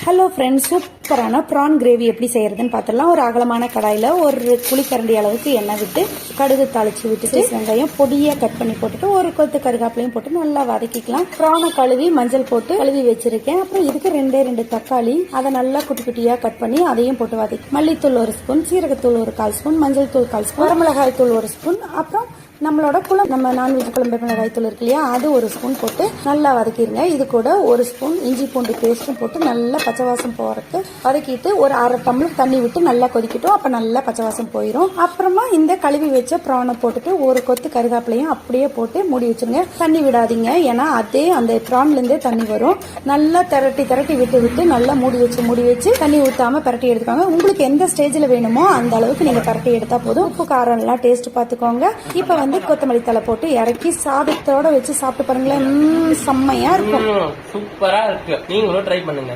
Hello friends, சூப்பரான prawn gravy எப்படி செய்யறதுன்னு பார்த்துடலாம். ஒரு அகலமான கடாயில் ஒரு குழிக்கரண்டி அளவுக்கு எண்ணெய் விட்டு கடுகு தாளிச்சு விட்டுட்டு வெங்காயம் பொடியாக கட் பண்ணி போட்டுட்டு ஒரு கொத்து கருகாப்பிலையும் போட்டு நல்லா வதக்கிக்கலாம். ப்ரானை கழுவி மஞ்சள் போட்டு கழுவி வச்சிருக்கேன். அப்புறம் இதுக்கு ரெண்டு தக்காளி அதை நல்லா குட்டி குட்டியாக கட் பண்ணி அதையும் போட்டு வதக்கி மல்லித்தூள் 1 ஸ்பூன், சீரகத்தூள் 1/4 ஸ்பூன், மஞ்சள் தூள் 1/4 ஸ்பூன், வரமிளகாய் தூள் 1 ஸ்பூன், அப்புறம் நம்மளோட நம்ம நான்வெஜ் குழம்பு மிளகாய் தூள் இருக்கு இல்லையா, அது 1 ஸ்பூன் போட்டு நல்லா வதக்கிடுங்க. இது கூட 1 ஸ்பூன் இஞ்சி பூண்டு பேஸ்ட்டும் போட்டு நல்லா பச்சை வாசம் போறதுக்கு வதக்கிட்டு ஒரு 1/2 டம்ளர் தண்ணி விட்டு நல்லா கொதிக்கட்டும். அப்ப நல்லா பச்சை வாசம் போயிடும். அப்புறமா இந்த கழுவி வச்ச ப்ரானை போட்டுட்டு ஒரு கொத்து கருகாப்பிலையும் அப்படியே போட்டு மூடி வச்சிருங்க. தண்ணி விடாதீங்க, ஏன்னா அதே அந்த ப்ரான்ல இருந்தே தண்ணி வரும். நல்லா திரட்டி விட்டு நல்லா மூடி வச்சு தண்ணி ஊத்தாம பரட்டி எடுத்துக்கோங்க. உங்களுக்கு எந்த ஸ்டேஜ்ல வேணுமோ அந்த அளவுக்கு நீங்க பரட்டி எடுத்தா போதும். உப்பு காரம் எல்லாம் டேஸ்ட் பாத்துக்கோங்க. இப்ப கொத்தமல்லி தலை போட்டு இறக்கி சாதத்தோட வச்சு சாப்பிட்டு பாருங்களேன், செம்மையா இருக்கும். சூப்பரா இருக்கு. நீங்களும் ட்ரை பண்ணுங்க.